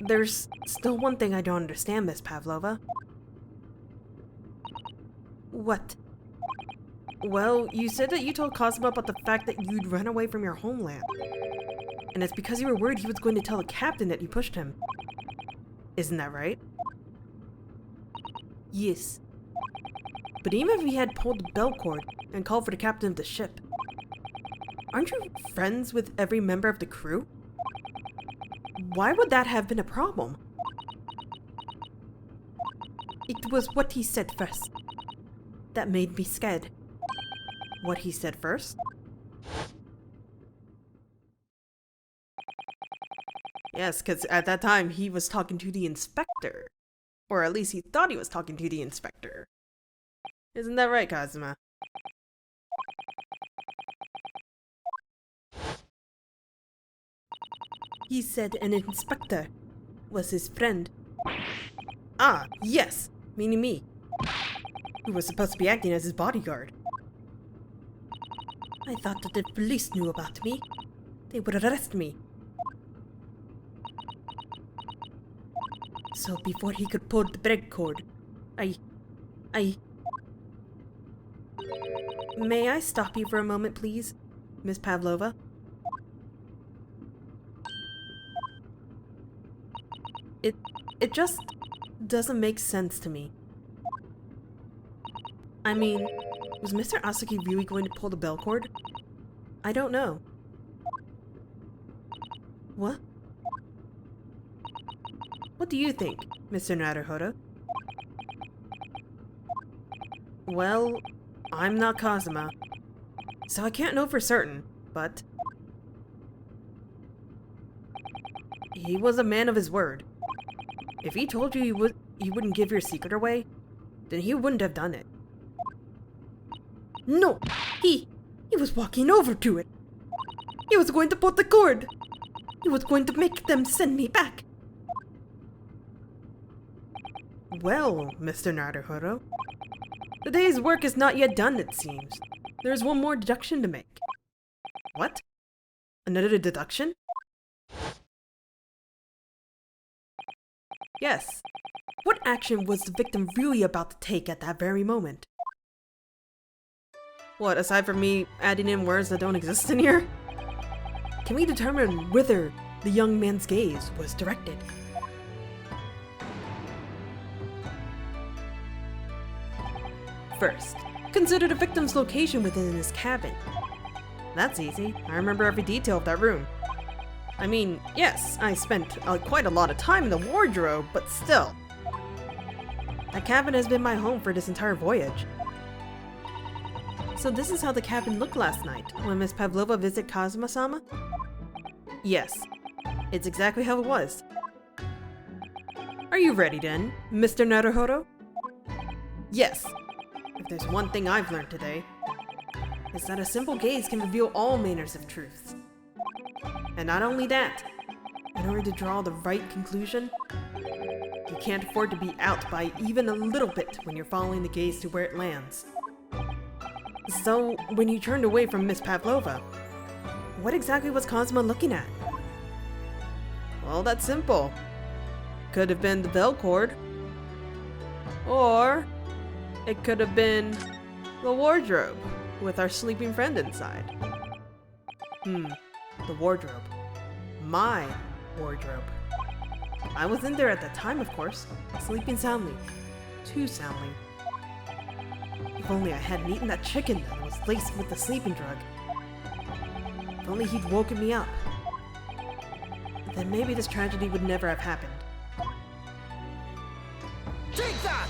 There's still one thing I don't understand, Miss Pavlova. What? Well, you said that you told Kazuma about the fact that you'd run away from your homeland. And it's because you were worried he was going to tell the captain that you pushed him. Isn't that right? Yes. But even if he had pulled the bell cord and called for the captain of the ship, aren't you friends with every member of the crew? Why would that have been a problem? It was what he said first that made me scared. What he said first? Yes, because at that time he was talking to the inspector. Or at least he thought he was talking to the inspector. Isn't that right, Kazuma? He said an inspector was his friend. Ah, yes, meaning me. Who was supposed to be acting as his bodyguard. I thought that the police knew about me. They would arrest me. So before he could pull the brake cord, May I stop you for a moment, please, Miss Pavlova? It just doesn't make sense to me. I mean, was Mr. Asaki really going to pull the bell cord? I don't know. What? What do you think, Mr. Naruhodo? Well, I'm not Kazuma, so I can't know for certain, but he was a man of his word. If he told you he wouldn't give your secret away, then he wouldn't have done it. No! He was walking over to it! He was going to pull the cord! He was going to make them send me back! Well, Mr. Naruhodo, the day's work is not yet done, it seems. There's one more deduction to make. What? Another deduction? Yes. What action was the victim really about to take at that very moment? What, aside from me adding in words that don't exist in here? Can we determine whether the young man's gaze was directed? First, consider the victim's location within his cabin. That's easy. I remember every detail of that room. I mean, yes, I spent quite a lot of time in the wardrobe, but still. That cabin has been my home for this entire voyage. So this is how the cabin looked last night, when Miss Pavlova visited Kazuma-sama? Yes, it's exactly how it was. Are you ready then, Mr. Naruhodo? Yes. If there's one thing I've learned today, it's that a simple gaze can reveal all manners of truths. And not only that, in order to draw the right conclusion, you can't afford to be out by even a little bit when you're following the gaze to where it lands. So, when you turned away from Miss Pavlova, what exactly was Kazuma looking at? Well, that's simple. Could have been the bell cord. Or it could have been the wardrobe with our sleeping friend inside. The wardrobe. My wardrobe. I was in there at that time, of course, sleeping soundly. Too soundly. If only I hadn't eaten that chicken that was laced with the sleeping drug. If only he'd woken me up. Then maybe this tragedy would never have happened. Take that!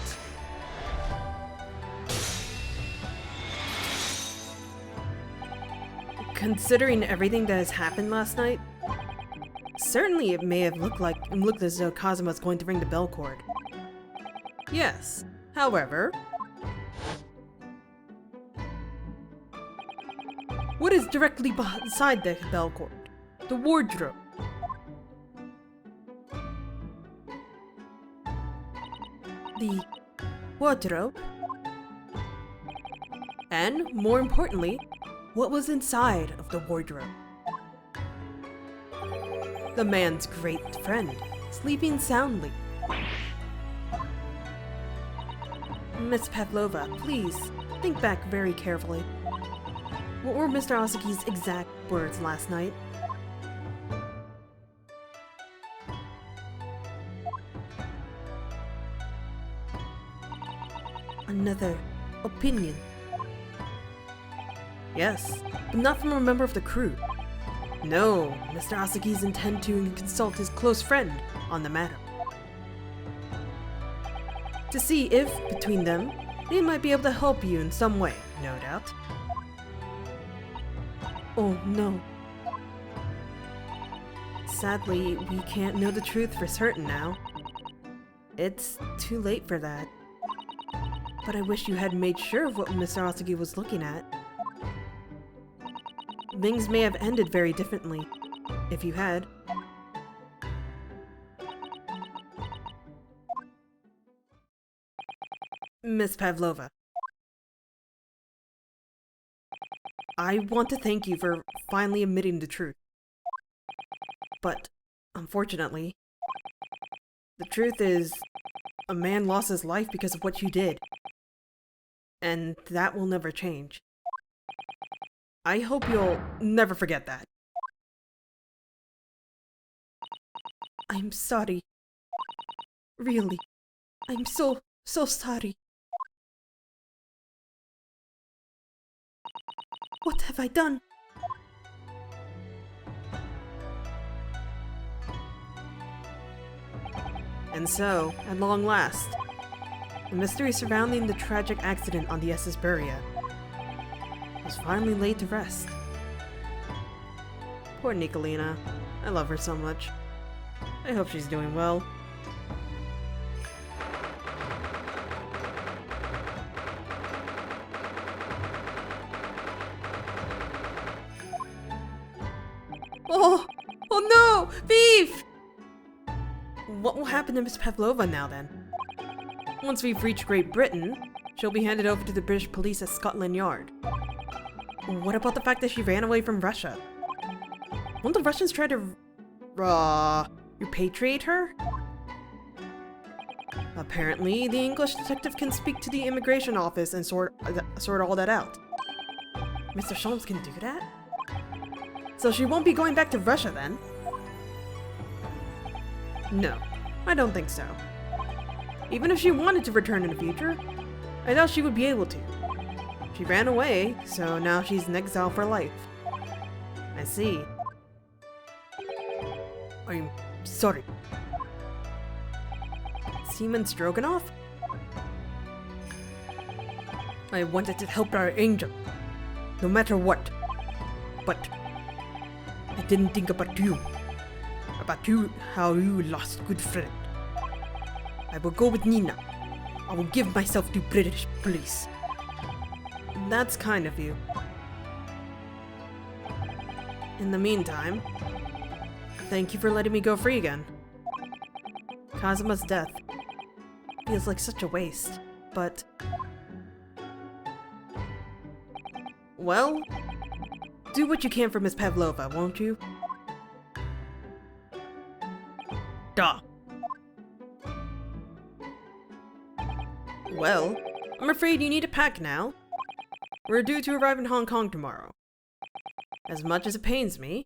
Considering everything that has happened last night, certainly it may have looked as though Kazuma was going to ring the bell cord. Yes, however, what is directly beside the bell cord? The wardrobe. The wardrobe? And, more importantly, what was inside of the wardrobe? The man's great friend, sleeping soundly. Miss Pavlova, please, think back very carefully. What were Mr. Asaki's exact words last night? Another opinion. Yes, but not from a member of the crew. No, Mr. Asaki's intend to consult his close friend on the matter. To see if, between them, they might be able to help you in some way, no doubt. Oh no. Sadly, we can't know the truth for certain now. It's too late for that. But I wish you had made sure of what Mr. Asagi was looking at. Things may have ended very differently, if you had. Miss Pavlova. I want to thank you for finally admitting the truth. But, unfortunately, the truth is, a man lost his life because of what you did. And that will never change. I hope you'll never forget that. I'm sorry. Really. I'm so sorry. What have I done? And so, at long last, the mystery surrounding the tragic accident on the SS Buria was finally laid to rest. Poor Nicolina. I love her so much. I hope she's doing well. Oh! Oh no! Beef! What will happen to Miss Pavlova now then? Once we've reached Great Britain, she'll be handed over to the British police at Scotland Yard. What about the fact that she ran away from Russia? Won't the Russians try to repatriate her? Apparently, the English detective can speak to the immigration office and sort all that out. Mr. Sholmes can do that? So she won't be going back to Russia then? No, I don't think so. Even if she wanted to return in the future, I doubt she would be able to. She ran away, so now she's in exile for life. I see. I'm sorry. Seaman Stroganoff? I wanted to help our angel, no matter what. But I didn't think about you. How you lost good friend. I will go with Nina. I will give myself to British police. That's kind of you. In the meantime, thank you for letting me go free again. Kazuma's death feels like such a waste, but... well, do what you can for Miss Pavlova, won't you? Duh. Well, I'm afraid you need to pack now. We're due to arrive in Hong Kong tomorrow. As much as it pains me,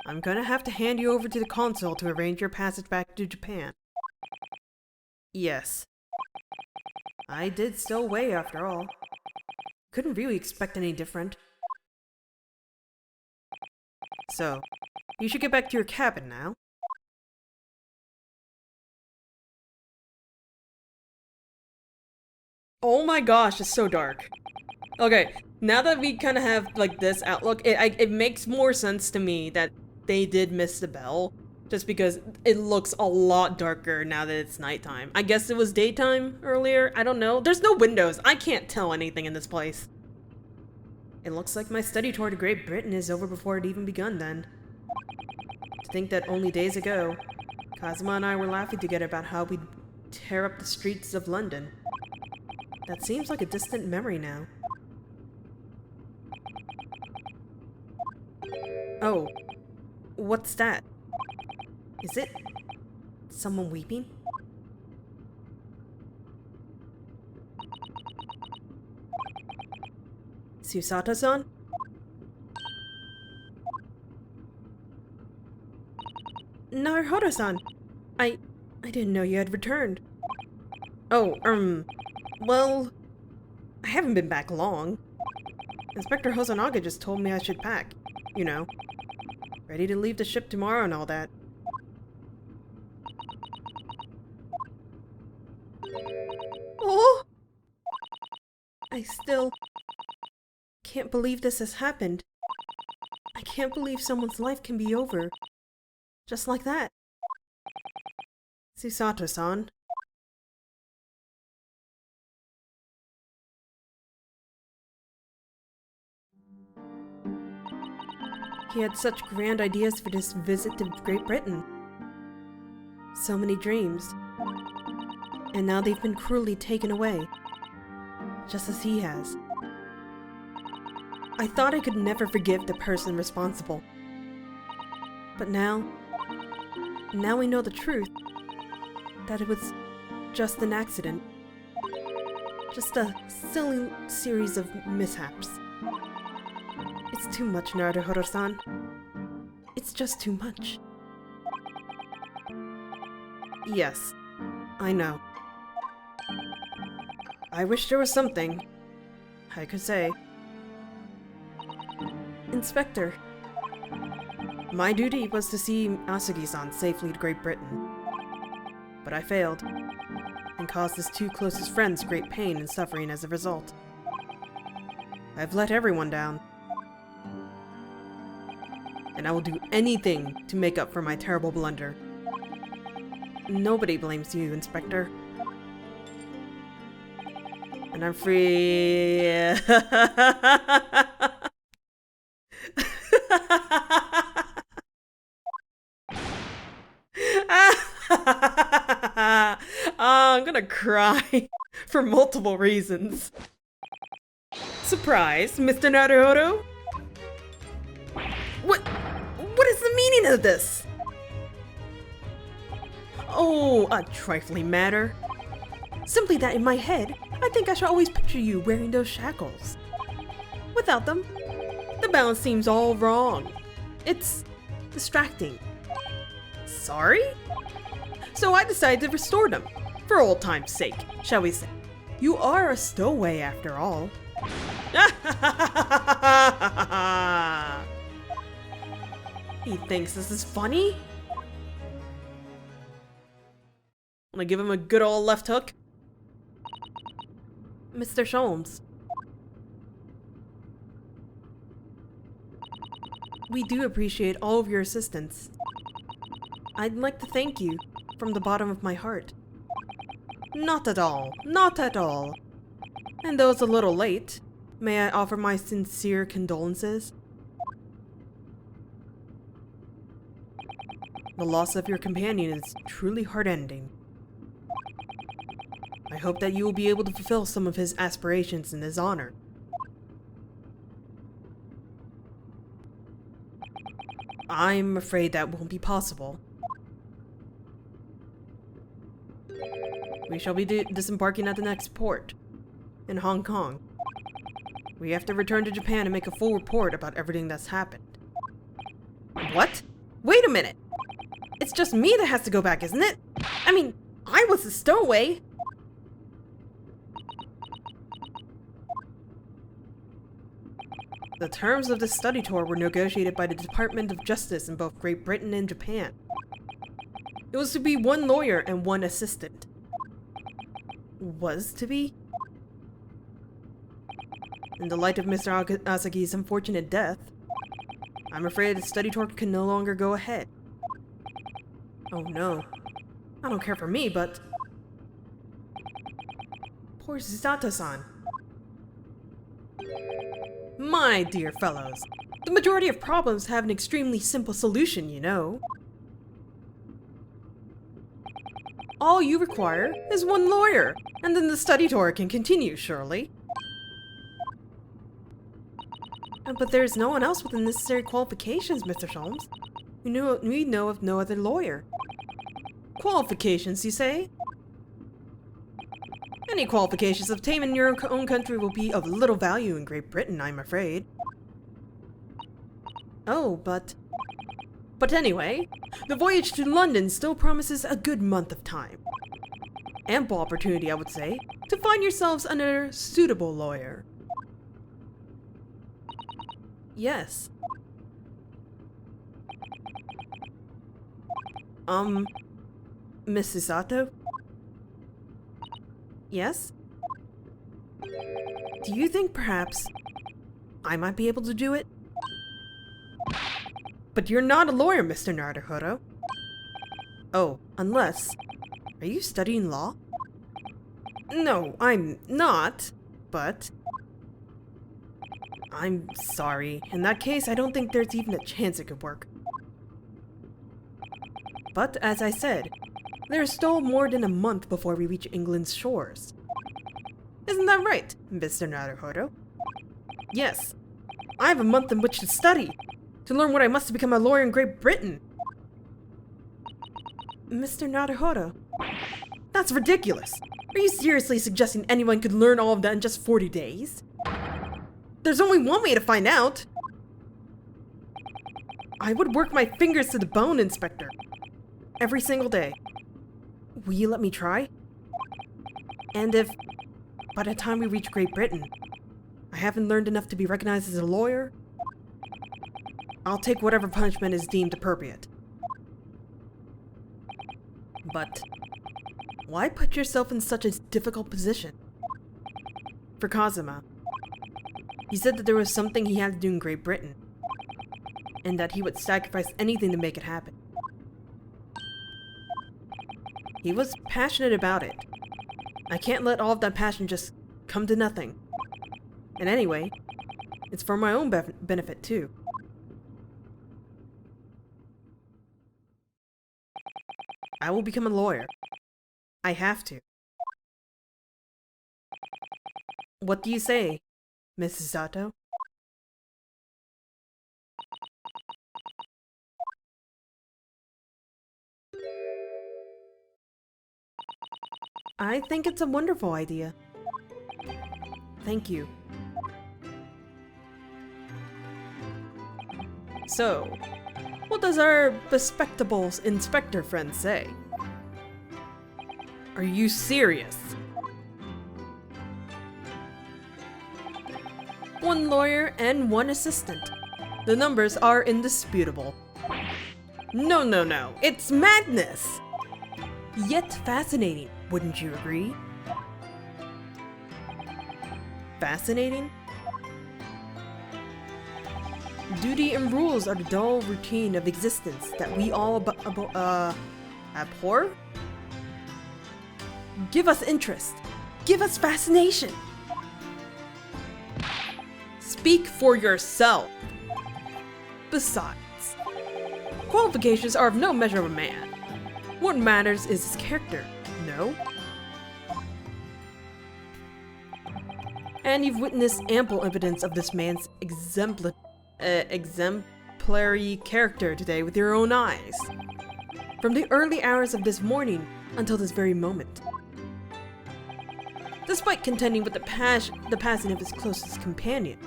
I'm gonna have to hand you over to the consul to arrange your passage back to Japan. Yes. I did stow away after all. Couldn't really expect any different. So, you should get back to your cabin now. Oh my gosh, it's so dark. Okay, now that we kind of have like this outlook, it makes more sense to me that they did miss the bell, just because it looks a lot darker now that it's nighttime. I guess it was daytime earlier, I don't know. There's no windows, I can't tell anything in this place. It looks like my study tour to Great Britain is over before it even begun then. To think that only days ago, Kazuma and I were laughing together about how we'd tear up the streets of London. That seems like a distant memory now. Oh, what's that? Is it Someone weeping? Susato-san? Naruhodo-san! I didn't know you had returned. Oh, well, I haven't been back long. Inspector Hosonaga just told me I should pack. You know, ready to leave the ship tomorrow and all that. Oh! I still can't believe this has happened. I can't believe someone's life can be over. Just like that. Susato-san. He had such grand ideas for this visit to Great Britain. So many dreams. And now they've been cruelly taken away. Just as he has. I thought I could never forgive the person responsible. But now I know the truth. That it was just an accident. Just a silly series of mishaps. It's too much, Naruhodo-san. It's just too much. Yes, I know. I wish there was something I could say. Inspector, my duty was to see Asagi-san safely to Great Britain. But I failed, and caused his two closest friends great pain and suffering as a result. I've let everyone down. And I will do anything to make up for my terrible blunder. Nobody blames you, Inspector. And I'm free. I'm gonna cry for multiple reasons. Surprise, Mr. Naruhodo? What is the meaning of this? Oh, a trifling matter. Simply that in my head, I think I should always picture you wearing those shackles. Without them, the balance seems all wrong. It's distracting. Sorry? So I decided to restore them, for old time's sake, shall we say. You are a stowaway after all. He thinks this is funny? Wanna give him a good old left hook? Mr. Sholmes. We do appreciate all of your assistance. I'd like to thank you from the bottom of my heart. Not at all. Not at all. And though it's a little late, may I offer my sincere condolences? The loss of your companion is truly heart-ending. I hope that you will be able to fulfill some of his aspirations in his honor. I'm afraid that won't be possible. We shall be disembarking at the next port, in Hong Kong. We have to return to Japan and make a full report about everything that's happened. What? Wait a minute! It's just me that has to go back, isn't it? I mean, I was a stowaway! The terms of this study tour were negotiated by the Department of Justice in both Great Britain and Japan. It was to be one lawyer and one assistant. Was to be? In the light of Mr. Asagi's unfortunate death, I'm afraid the study tour can no longer go ahead. Oh no. I don't care for me, but... Poor Susato-san. My dear fellows, the majority of problems have an extremely simple solution, you know. All you require is one lawyer, and then the study tour can continue, surely. But there's no one else with the necessary qualifications, Mr. Sholmes. We know of no other lawyer. Qualifications, you say? Any qualifications obtained in your own country will be of little value in Great Britain, I'm afraid. Oh, but anyway, the voyage to London still promises a good month of time. Ample opportunity, I would say, to find yourselves under a suitable lawyer. Yes. Mrs. Sato? Yes? Do you think perhaps I might be able to do it? But you're not a lawyer, Mr. Naruhodo. Oh, unless... Are you studying law? No, I'm not, but... I'm sorry. In that case, I don't think there's even a chance it could work. But, as I said, there's still more than a month before we reach England's shores. Isn't that right, Mr. Naruhodo? Yes. I have a month in which to study, to learn what I must to become a lawyer in Great Britain. Mr. Naruhodo, that's ridiculous. Are you seriously suggesting anyone could learn all of that in just 40 days? There's only one way to find out. I would work my fingers to the bone, Inspector. Every single day. Will you let me try? And if, by the time we reach Great Britain, I haven't learned enough to be recognized as a lawyer, I'll take whatever punishment is deemed appropriate. But why put yourself in such a difficult position? For Kazuma, he said that there was something he had to do in Great Britain, and that he would sacrifice anything to make it happen. He was passionate about it. I can't let all of that passion just come to nothing. And anyway, it's for my own benefit too. I will become a lawyer. I have to. What do you say, Mrs. Sato? I think it's a wonderful idea. Thank you. So, what does our bespectable inspector friend say? Are you serious? One lawyer and one assistant. The numbers are indisputable. No, it's madness! Yet fascinating, wouldn't you agree? Fascinating? Duty and rules are the dull routine of existence that we all abhor? Give us interest. Give us fascination. Speak for yourself. Besides, qualifications are of no measure of a man. What matters is his character, no? And you've witnessed ample evidence of this man's exemplary character today with your own eyes. From the early hours of this morning until this very moment. Despite contending with the passing of his closest companion,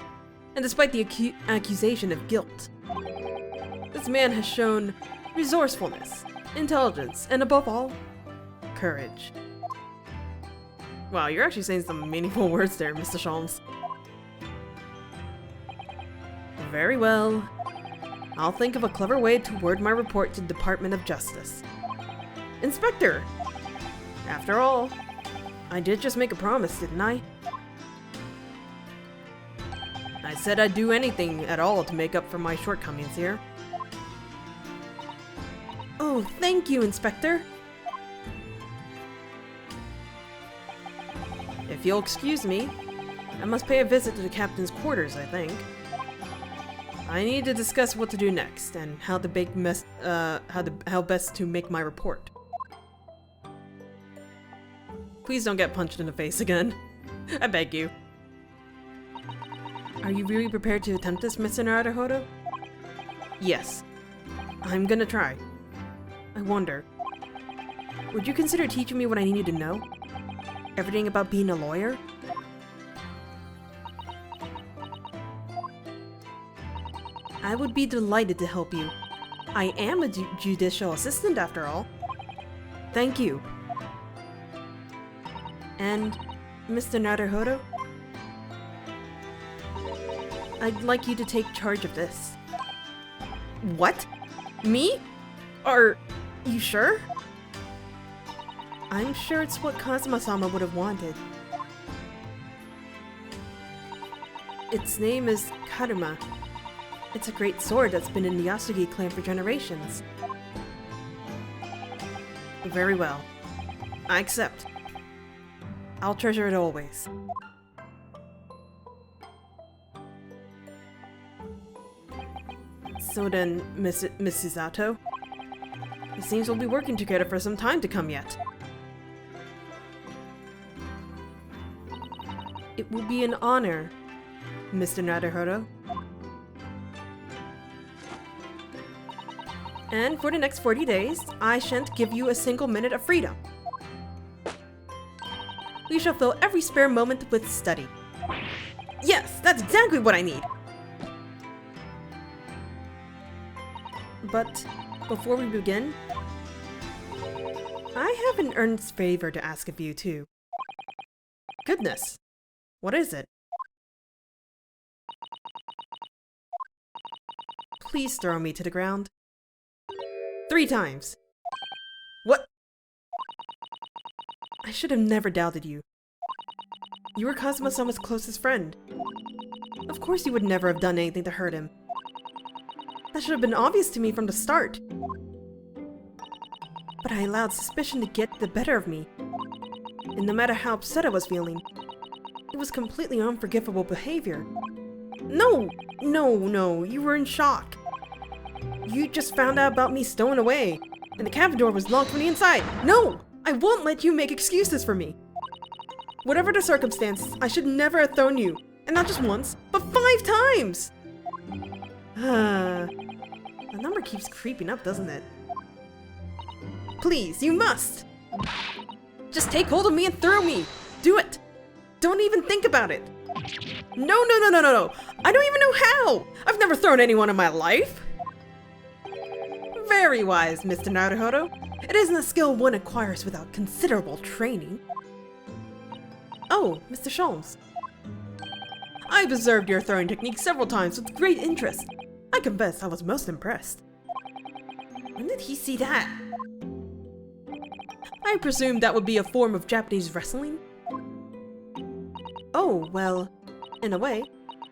and despite the accusation of guilt, this man has shown resourcefulness, intelligence, and above all, courage. Wow, you're actually saying some meaningful words there, Mr. Sholmes. Very well. I'll think of a clever way to word my report to the Department of Justice. Inspector! After all, I did just make a promise, didn't I? I said I'd do anything at all to make up for my shortcomings here. Oh, thank you, Inspector! If you'll excuse me, I must pay a visit to the captain's quarters, I think. I need to discuss what to do next, and how best to make my report. Please don't get punched in the face again. I beg you. Are you really prepared to attempt this, Mr. Naruhodo? Yes. I'm gonna try. I wonder, Would you consider teaching me what I needed to know? Everything about being a lawyer? I would be delighted to help you. I am a judicial assistant after all. Thank you. And, Mr. Naruhodo? I'd like you to take charge of this. What? Me? Are you sure? I'm sure it's what Kazuma-sama would have wanted. Its name is Karuma. It's a great sword that's been in the Yurasaki clan for generations. Very well. I accept. I'll treasure it always. So then, Mrs. Zato? It seems we'll be working together for some time to come yet. It will be an honor, Mr. Naruhodo. And for the next 40 days, I shan't give you a single minute of freedom. We shall fill every spare moment with study. Yes, that's exactly what I need! But before we begin, I have an earnest favor to ask of you too. Goodness, what is it? Please throw me to the ground. 3 times. What? I should have never doubted you. You were Kazuma-sama's closest friend. Of course you would never have done anything to hurt him. That should have been obvious to me from the start. But I allowed suspicion to get the better of me. And no matter how upset I was feeling, it was completely unforgivable behavior. No, you were in shock. You just found out about me stowing away, and the cabin door was locked from the inside. No! I won't let you make excuses for me. Whatever the circumstances, I should never have thrown you. And not just once, but 5 times! The number keeps creeping up, doesn't it? Please, you must! Just take hold of me and throw me! Do it! Don't even think about it! No! I don't even know how! I've never thrown anyone in my life! Very wise, Mr. Naruhodo. It isn't a skill one acquires without considerable training. Oh, Mr. Sholmes. I've observed your throwing technique several times with great interest. I confess I was most impressed. When did he see that? I presume that would be a form of Japanese wrestling? Oh, well, in a way,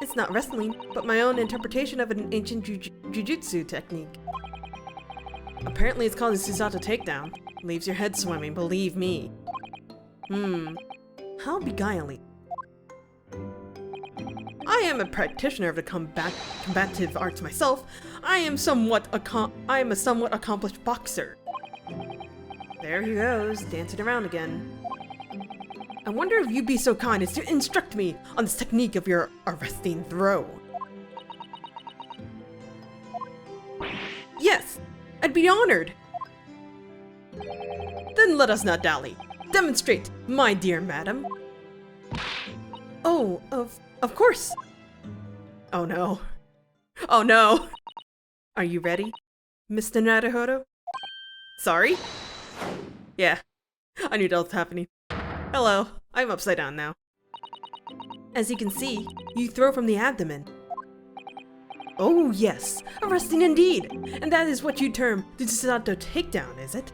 it's not wrestling, but my own interpretation of an ancient jujutsu technique. Apparently it's called a Susato takedown. Leaves your head swimming, believe me. How beguiling. I am a practitioner of the combative arts myself. I am a somewhat accomplished boxer. There he goes, dancing around again. I wonder if you'd be so kind as to instruct me on this technique of your arresting throw. Yes, I'd be honored. Then let us not dally. Demonstrate, my dear madam. Oh, of course. Oh no. Oh no. Are you ready, Mr. Naruhodo? Sorry? Yeah, I knew that was happening. Hello, I'm upside down now. As you can see, you throw from the abdomen. Oh yes, arresting indeed! And that is what you term the Susato takedown, is it?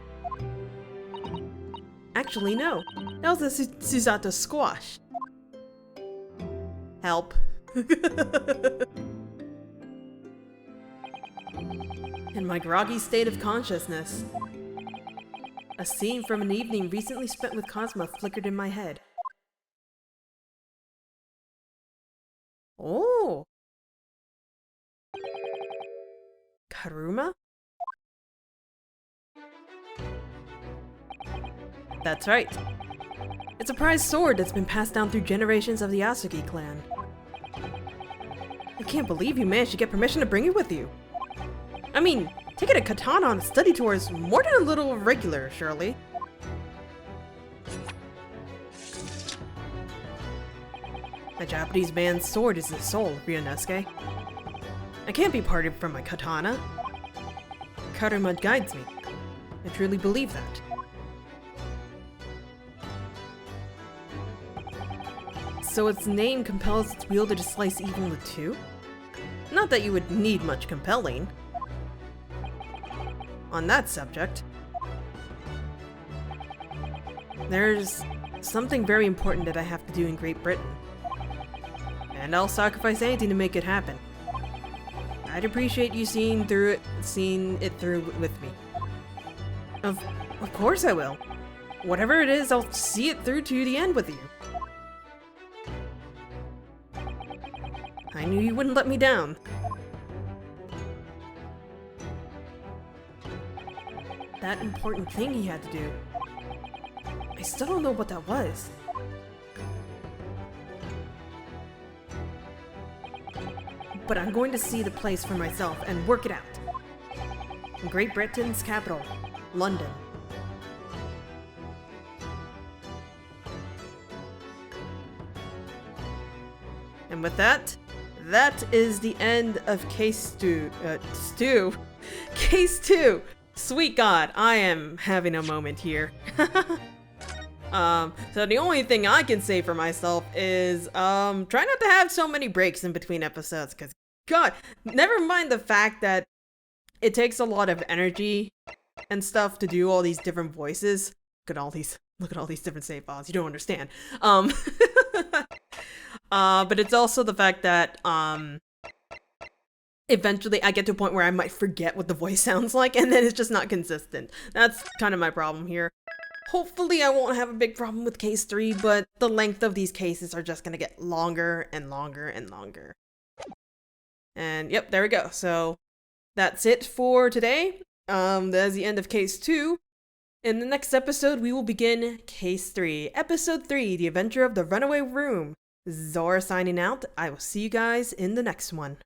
Actually no, that was a Susato squash. Help. In my groggy state of consciousness, a scene from an evening recently spent with Kazuma flickered in my head. Oh! Karuma? That's right. It's a prized sword that's been passed down through generations of the Yurasaki clan. I can't believe you managed to get permission to bring it with you. I mean, taking a katana on a study tour is more than a little irregular, surely. A Japanese man's sword is his soul, Ryunosuke. I can't be parted from my katana. Karma guides me. I truly believe that. So its name compels its wielder to slice evil in two? Not that you would need much compelling. On that subject, there's something very important that I have to do in Great Britain. And I'll sacrifice anything to make it happen. I'd appreciate you seeing it through with me. Of course I will. Whatever it is, I'll see it through to the end with you. I knew you wouldn't let me down. That important thing he had to do. I still don't know what that was. But I'm going to see the place for myself and work it out. In Great Britain's capital, London. And with that, that is the end of Case 2. Case 2! Sweet God, I am having a moment here. So the only thing I can say for myself is, try not to have so many breaks in between episodes, because God, never mind the fact that it takes a lot of energy and stuff to do all these different voices. Look at all these different save files, you don't understand. But it's also the fact that, eventually I get to a point where I might forget what the voice sounds like, and then it's just not consistent. That's kind of my problem here. Hopefully I won't have a big problem with case 3, but the length of these cases are just gonna get longer and longer and longer. And yep, there we go. So that's it for today. That's the end of case 2. In the next episode, we will begin case 3. Episode 3, The Adventure of the Runaway Room. Zora signing out. I will see you guys in the next one.